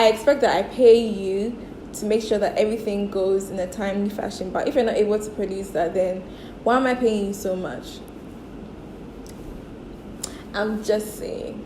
I expect that I pay you to make sure that everything goes in a timely fashion. But if you're not able to produce that, then why am I paying you so much? I'm just saying.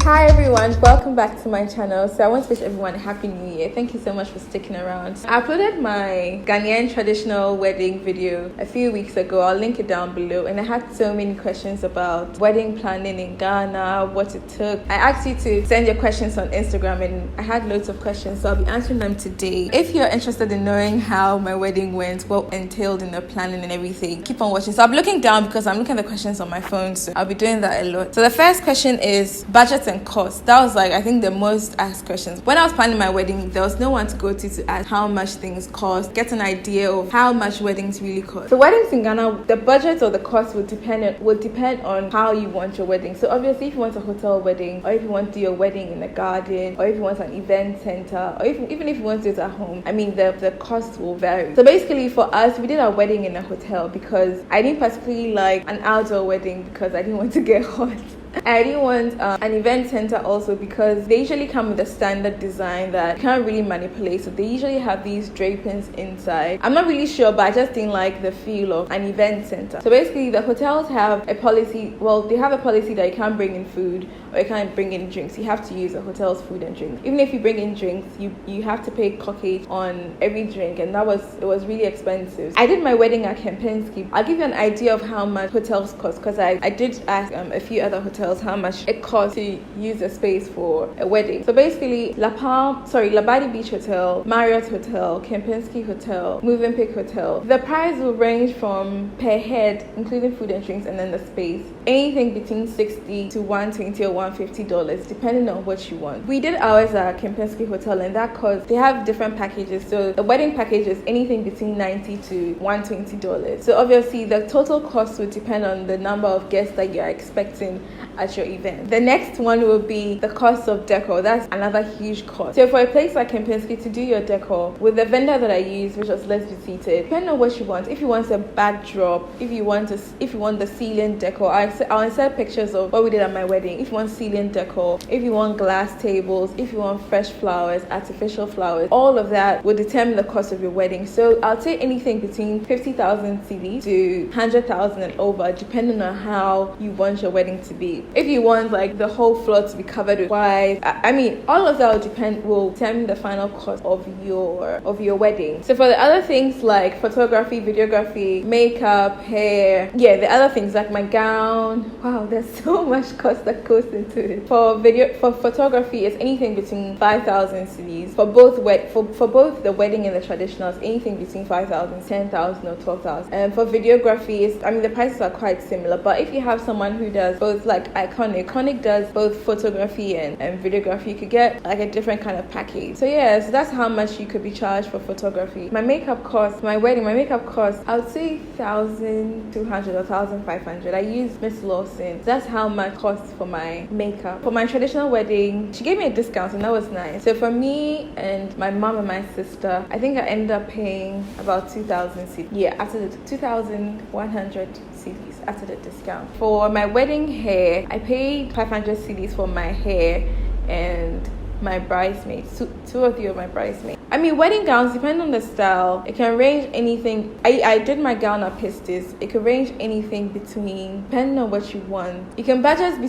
Hi everyone, welcome back to my channel. So I want to wish everyone a happy new year. Thank you so much for sticking around. I uploaded my Ghanaian traditional wedding video a few weeks ago. I'll link it down below, and I had so many questions about wedding planning in Ghana, what it took. I asked you to send your questions on Instagram, and I had loads of questions, so I'll be answering them today. If you're interested in knowing how my wedding went, what entailed in the planning and everything, keep on watching. So I'll be looking down because I'm looking at the questions on my phone, so I'll be doing that a lot. So the first question is budget and cost. That was I think the most asked questions. When I was planning my wedding, there was no one to go to ask how much things cost, get an idea of how much weddings really cost. So weddings in Ghana, the budget or the cost would depend on how you want your wedding. So obviously, if you want a hotel wedding, or if you want to do your wedding in a garden, or if you want an event center, or even if you want to do it at home, I mean the cost will vary. So basically for us, we did our wedding in a hotel because I didn't particularly like an outdoor wedding because I didn't want to get hot. I didn't want an event center also because they usually come with a standard design that you can't really manipulate. So they usually have these drapings inside. I'm not really sure, but I just didn't like the feel of an event center. So basically the hotels have a policy, they have a policy that you can't bring in food or you can't bring in drinks. You have to use the hotel's food and drinks. Even if you bring in drinks, you have to pay xoxo on every drink, and it was really expensive. I did my wedding at Kempinski. I'll give you an idea of how much hotels cost because I did ask a few other hotels how much it costs to use a space for a wedding. So basically, Labadi Beach Hotel, Marriott Hotel, Kempinski Hotel, Movenpick Hotel. The price will range from per head, including food and drinks, and then the space, anything between $60 to $120 or $150, depending on what you want. We did ours at Kempinski Hotel, and that cost, they have different packages. So the wedding package is anything between $90 to $120. So obviously, the total cost would depend on the number of guests that you're expecting at your event. The next one will be the cost of decor. That's another huge cost. So for a place like Kempinski to do your decor with the vendor that I used, which was Let's Be Seated, depending on what you want. If you want a backdrop, if you want the ceiling decor, I'll insert pictures of what we did at my wedding. If you want ceiling decor, if you want glass tables, if you want fresh flowers, artificial flowers, all of that will determine the cost of your wedding. So I'll say anything between 50,000 cedis to 100,000 and over, depending on how you want your wedding to be. If you want the whole floor to be covered with white, I mean, all of that will determine the final cost of your wedding. So for the other things like photography, videography, makeup, hair, the other things like my gown, wow, there's so much cost that goes into it. For photography, it's anything between 5,000 cedis. For both the wedding and the traditionals, anything between 5,000, 10,000 or 12,000. And for videography, the prices are quite similar. But if you have someone who does both, like Akai does both photography and videography, you could get a different kind of package. So so that's how much you could be charged for photography. My makeup cost, I would say 1,200 or 1,500. I used Miss Lawson. That's how much cost for my makeup. For my traditional wedding, she gave me a discount, and that was nice. So for me and my mom and my sister, I think I ended up paying about 2,000 cedis. After the 2,100 cedis after the discount. For my wedding hair, I paid 500 cedis for my hair and my bridesmaids, two or three of my bridesmaids. Wedding gowns, depending on the style, it can range anything. I did my gown at Pistis. It could range anything between, depending on what you want. You can budget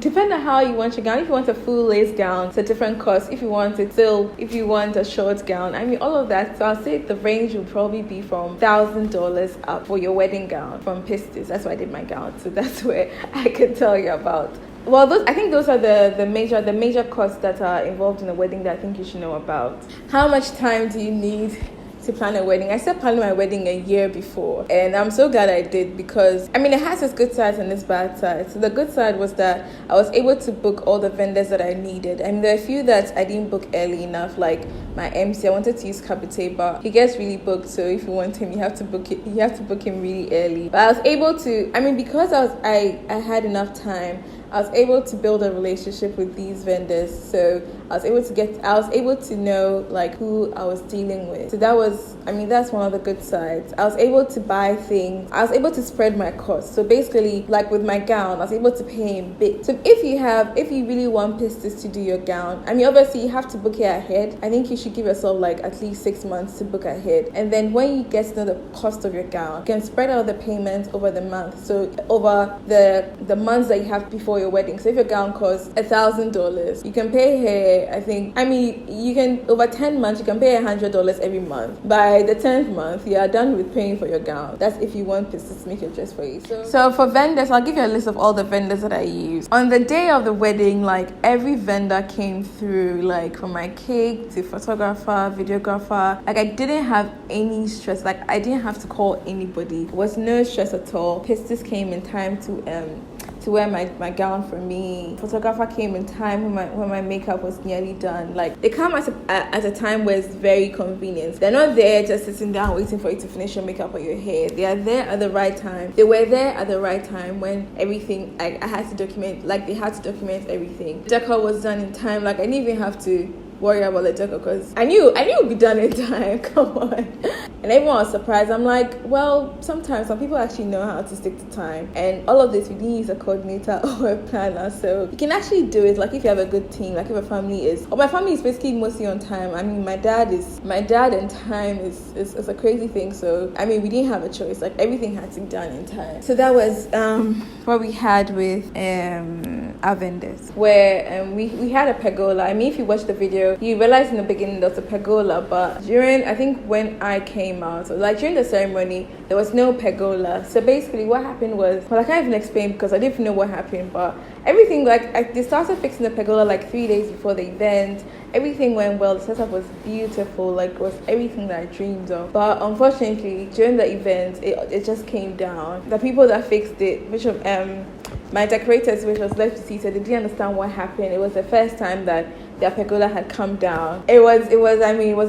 depending on how you want your gown. If you want a full lace gown, it's a different cost. If you want a short gown, all of that. So I'll say the range will probably be from $1,000 up for your wedding gown from Pistis. That's why I did my gown. So that's where I can tell you about. Well, I think those are the major costs that are involved in a wedding that I think you should know about. How much time do you need to plan a wedding? I started planning my wedding a year before, and I'm so glad I did because it has its good sides and its bad sides. So the good side was that I was able to book all the vendors that I needed. There are a few that I didn't book early enough, like my MC. I wanted to use AKAIKOTEI, but he gets really booked, so if you want him, you have to book him really early. But I was able to, because I had enough time, I was able to build a relationship with these vendors. So I was able to know who I was dealing with. So that was, I mean, that's one of the good sides. I was able to buy things. I was able to spread my costs. So basically, like with my gown, I was able to pay in bits. So if you really want Pistis to do your gown, I mean, obviously you have to book it ahead. I think you should give yourself like at least 6 months to book ahead. And then when you get to know the cost of your gown, you can spread out the payments over the month. So over the months that you have before your wedding. So if your gown costs $1,000, you can pay her, you can, over 10 months, you can pay $100 every month. By the 10th month, you are done with paying for your gown. That's if you want Pistis to make your dress for you. So for vendors, I'll give you a list of all the vendors that I use. On the day of the wedding, like every vendor came through, like from my cake to photographer, videographer. Like I didn't have any stress. Like I didn't have to call anybody. It was no stress at all. Pistis came in time to wear my gown for me. Photographer came in time when my makeup was nearly done. Like they come at a time where it's very convenient. They're not there just sitting down waiting for you to finish your makeup or your hair. They are there at the right time. They were there at the right time when everything, I had to document, like they had to document everything. Decor was done in time. Like I didn't even have to worry about the decor because I knew it would be done in time. Come on. And everyone was surprised. I'm like, well, sometimes some people actually know how to stick to time. And all of this, we didn't use a coordinator or a planner. So you can actually do it, like if you have a good team, like if a family is, or my family is basically mostly on time. I mean, my dad and time is a crazy thing. So, I mean, we didn't have a choice. Like everything had to be done in time. So that was what we had with our vendors, where we had a pergola. I mean, if you watch the video, you realize in the beginning there was a pergola, but I think when I came out, so like during the ceremony, there was no pergola. So basically what happened was, well, I can't even explain because I didn't know what happened, but everything, they started fixing the pergola like 3 days before the event. Everything went well. The setup was beautiful, like was everything that I dreamed of. But unfortunately, during the event, it just came down. The people that fixed it, which of my decorators, which was left seated, they didn't understand what happened. It was the first time that their pergola had come down. It was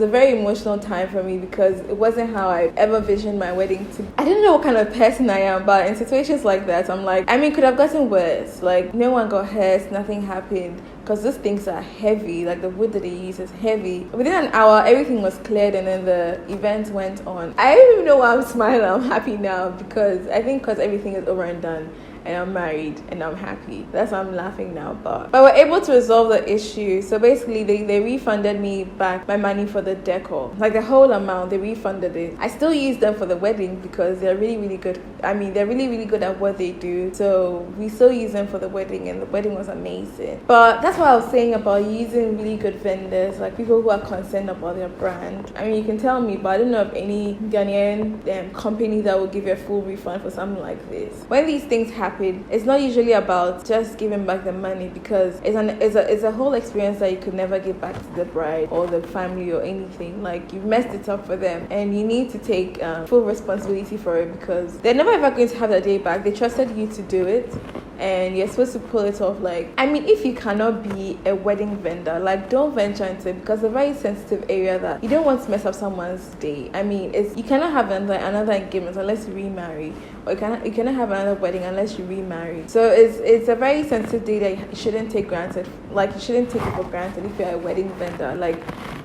a very emotional time for me because it wasn't how I ever visioned my wedding to be. I didn't know what kind of person I am, but in situations like that, I'm like, could have gotten worse. Like, no one got hurt, nothing happened. Because these things are heavy, like the wood that they use is heavy. Within an hour, everything was cleared and then the event went on. I don't even know why I'm smiling. I'm happy now because everything is over and done. And I'm married and I'm happy. That's why I'm laughing now. But we're able to resolve the issue. So basically they refunded me back my money for the decor. Like the whole amount, they refunded it. I still use them for the wedding because they're really, really good. They're really, really good at what they do. So we still use them for the wedding and the wedding was amazing. But that's what I was saying about using really good vendors, like people who are concerned about their brand. You can tell me, but I don't know of any Ghanaian company that will give you a full refund for something like this. When these things happen, it's not usually about just giving back the money because it's a whole experience that you could never give back to the bride or the family or anything. Like you've messed it up for them and you need to take full responsibility for it because they're never ever going to have that day back. They trusted you to do it and you're supposed to pull it off. Like, if you cannot be a wedding vendor, like don't venture into it because it's a very sensitive area that you don't want to mess up someone's day. You cannot have another engagement unless you remarry, or you cannot have another wedding unless you remarry. So it's a very sensitive day that you shouldn't take granted. Like you shouldn't take it for granted if you're a wedding vendor. Like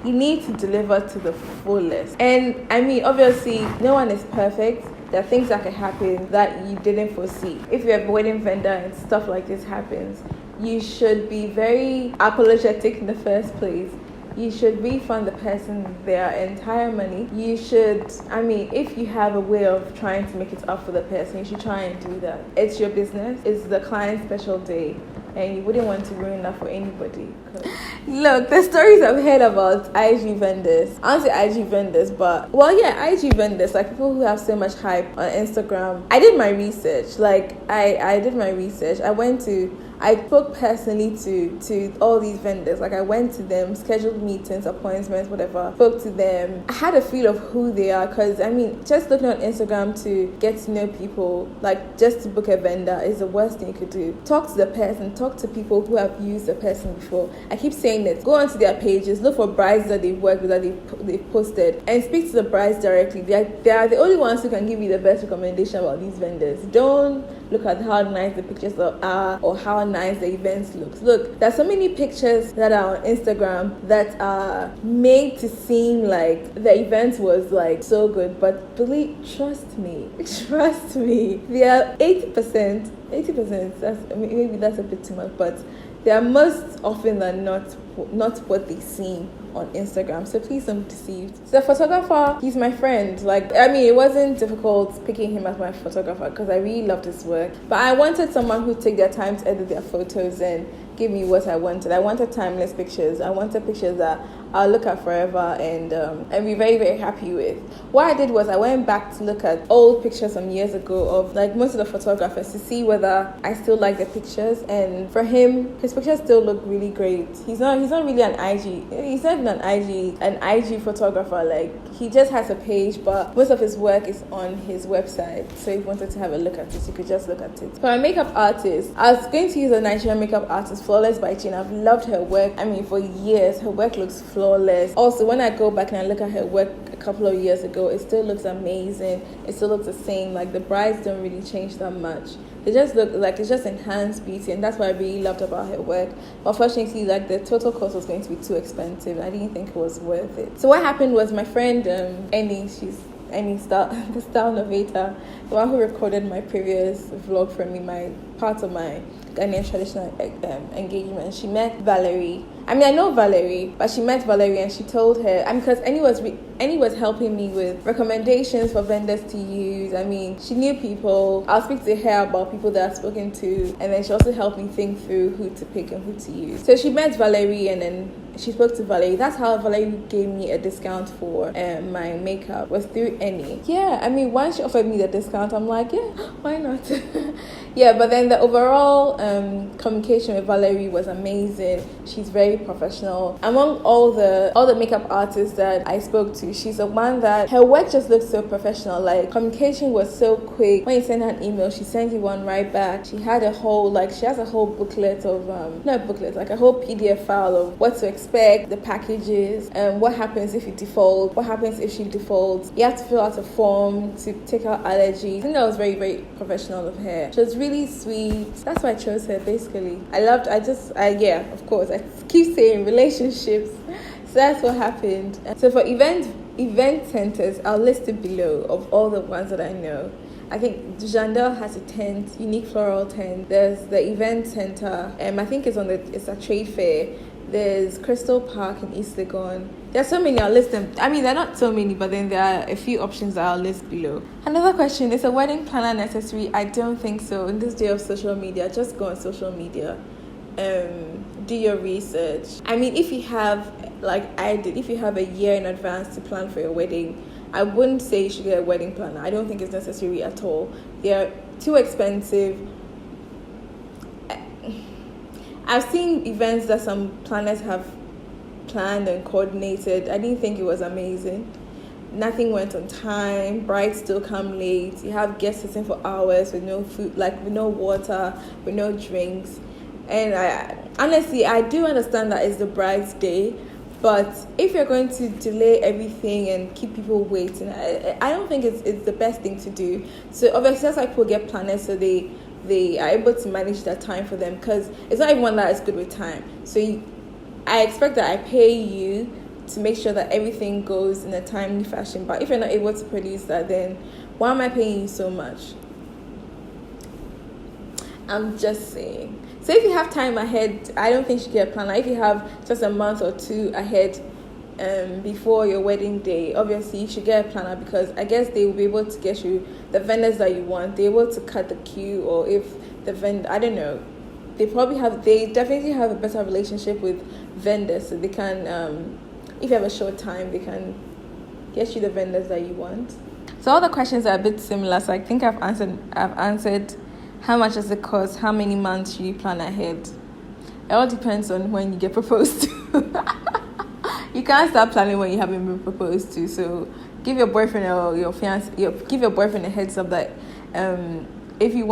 you need to deliver to the fullest. And obviously no one is perfect. There are things that can happen that you didn't foresee. If you're a wedding vendor and stuff like this happens, you should be very apologetic in the first place. You should refund the person their entire money. You should, if you have a way of trying to make it up for the person, you should try and do that. It's your business. It's the client's special day. And you wouldn't want to ruin that for anybody. Look, the stories I've heard about IG vendors. I don't say IG vendors, but IG vendors, like people who have so much hype on Instagram. I did my research. I did my research. I spoke personally to all these vendors. Like I went to them, scheduled meetings, appointments, whatever. Spoke to them. I had a feel of who they are because just looking on Instagram to get to know people, like just to book a vendor is the worst thing you could do. Talk to the person. Talk to people who have used the person before. I keep saying this. Go onto their pages, look for brides that they've worked with, that they've posted, and speak to the brides directly. They are the only ones who can give you the best recommendation about these vendors. Don't look at how nice the pictures are or how nice the events looks. Look, there's so many pictures that are on Instagram that are made to seem like the event was like so good, but trust me, they are 80%, maybe that's a bit too much, but they are most often than not what they seem on Instagram. So please don't be deceived. So the photographer, he's my friend. It wasn't difficult picking him as my photographer because I really loved his work. But I wanted someone who take their time to edit their photos and give me what I wanted. I wanted timeless pictures. I wanted pictures that I'll look at forever and be very, very happy with. What I did was I went back to look at old pictures from years ago of most of the photographers to see whether I still like the pictures. And for him, his pictures still look really great. He's not really an IG. He's not even an IG photographer. He just has a page, but most of his work is on his website. So if you wanted to have a look at it, you could just look at it. For my makeup artist, I was going to use a Nigerian makeup artist, Flawless by Jane. I've loved her work. For years, her work looks flawless. Also, when I go back and I look at her work a couple of years ago, it still looks amazing. It still looks the same. The brides don't really change that much. They just look like it's just enhanced beauty, and that's what I really loved about her work. But unfortunately, the total cost was going to be too expensive. I didn't think it was worth it. So what happened was my friend Annie, the style innovator, the one who recorded my previous vlog for me, my part of my Ghanaian traditional engagement. She met Valerie. I know Valerie, but she met Valerie and she told her, because Annie was helping me with recommendations for vendors to use. She knew people. I'll speak to her about people that I've spoken to, and then she also helped me think through who to pick and who to use. So she met Valerie and then she spoke to Valerie. That's how Valerie gave me a discount for my makeup, was through Annie. Yeah, once she offered me the discount, I'm like, yeah, why not? Yeah, but then the overall communication with Valerie was amazing. She's very professional. Among all the makeup artists that I spoke to, she's the one that her work just looks so professional. Communication was so quick. When you send her an email, she sends you one right back. She had a whole she has a whole booklet of not booklet, a whole PDF file of what to expect, the packages, what happens if you default, what happens if she defaults. You have to fill out a form to take out allergies. I think that was very, very professional of her. She was really sweet. That's why I chose her, basically. Of course, I keep saying relationships. So that's what happened. So for event centers, I'll list it below of all the ones that I know. I think Jandel has a tent, unique floral tent. There's the event center. I think it's a trade fair. There's Crystal Park in East Legon. There's so many, I'll list them. There are not so many, but then there are a few options that I'll list below. Another question, is a wedding planner necessary? I don't think so. In this day of social media, just go on social media. Do your research. If you have, like I did, if you have a year in advance to plan for your wedding, I wouldn't say you should get a wedding planner. I don't think it's necessary at all. They are too expensive. I've seen events that some planners have planned and coordinated. I didn't think it was amazing. Nothing went on time. Brides still come late. You have guests sitting for hours with no food, with no water, with no drinks. And I do understand that it's the bride's day, but if you're going to delay everything and keep people waiting, I don't think it's the best thing to do. So obviously that's why people get planners, so they are able to manage their time for them, because it's not everyone that is good with time. So I expect that I pay you to make sure that everything goes in a timely fashion. But if you're not able to produce that, then why am I paying you so much? I'm just saying. So if you have time ahead, I don't think you should get a planner. If you have just a month or two ahead before your wedding day, obviously you should get a planner, because I guess they will be able to get you the vendors that you want. They're able to cut the queue, or if the vendor, I don't know, they definitely have a better relationship with vendors, so they can, if you have a short time, they can get you the vendors that you want. So all the questions are a bit similar, so I think I've answered how much does it cost, how many months should you plan ahead. It all depends on when you get proposed to. You can't start planning when you haven't been proposed to. So give your boyfriend or your fiance, give your boyfriend a heads up that if you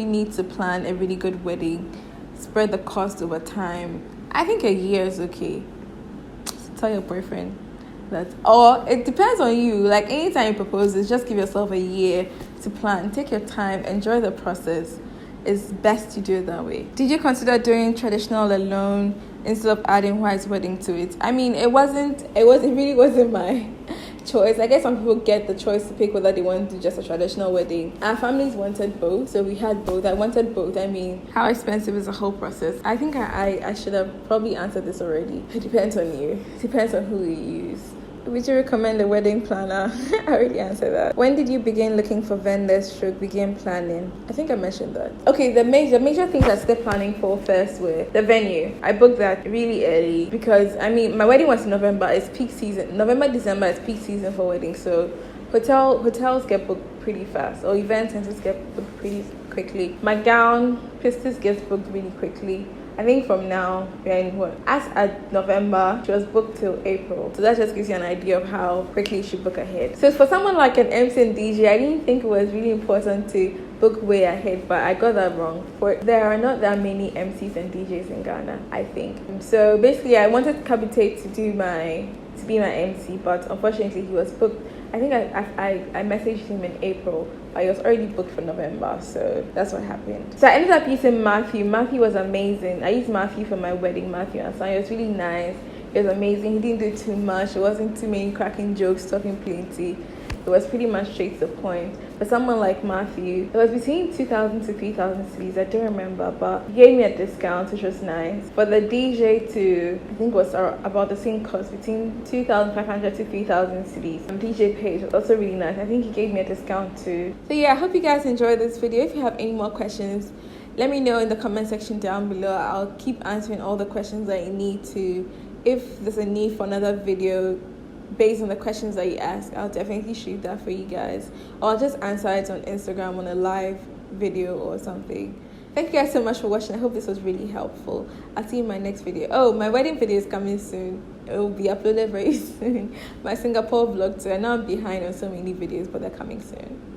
need to plan a really good wedding, spread the cost over time. I think a year is okay. So tell your boyfriend. immaculate. Or it depends on you. Like anytime you propose this, just give yourself a year to plan. Take your time, enjoy the process. It's best to do it that way. Did you consider doing traditional alone instead of adding white wedding to it? I mean, it really wasn't my choice. I guess some people get the choice to pick whether they want to do just a traditional wedding. Our families wanted both, so we had both. I wanted both. I mean, how expensive is the whole process? I think I should have probably answered this already. It depends on you. It depends on who you use. Would you recommend a wedding planner? I already answered that. When did you begin looking for vendors / begin planning? I think I mentioned that. Okay, the major things I started planning for first were the venue. I booked that really early because, I mean, my wedding was in November. It's peak season. November, December is peak season for weddings. So hotels get booked pretty fast, or event centers get booked pretty quickly. My gown, pistis gets booked really quickly. I think from now, we're in as at November, she was booked till April. So that just gives you an idea of how quickly you should book ahead. So for someone like an MC and DJ, I didn't think it was really important to book way ahead, but I got that wrong. There are not that many MCs and DJs in Ghana, I think. So basically, I wanted Kabite to be my MC, but unfortunately, he was booked. I think I messaged him in April, but he was already booked for November, so that's what happened. So I ended up using Matthew. Matthew was amazing. I used Matthew for my wedding, Matthew and Son. It was really nice. It was amazing. He didn't do too much. There wasn't too many cracking jokes, talking plenty. It was pretty much straight to the point. For someone like Matthew, it was between 2,000 to 3,000 cedis. I don't remember, but he gave me a discount, which was nice. For the DJ too, I think was about the same cost, between 2,500 to 3,000 cedis. DJ page was also really nice. I think he gave me a discount too. So yeah, I hope you guys enjoyed this video. If you have any more questions, let me know in the comment section down below. I'll keep answering all the questions that you need to. If there's a need for another video based on the questions that you ask, I'll definitely shoot that for you guys, or I'll just answer it on Instagram on a live video or something. Thank you guys so much for watching. I hope this was really helpful. I'll see you in my next video. Oh, my wedding video is coming soon. It will be uploaded very soon. My Singapore vlog too. I know I'm behind on so many videos, but they're coming soon.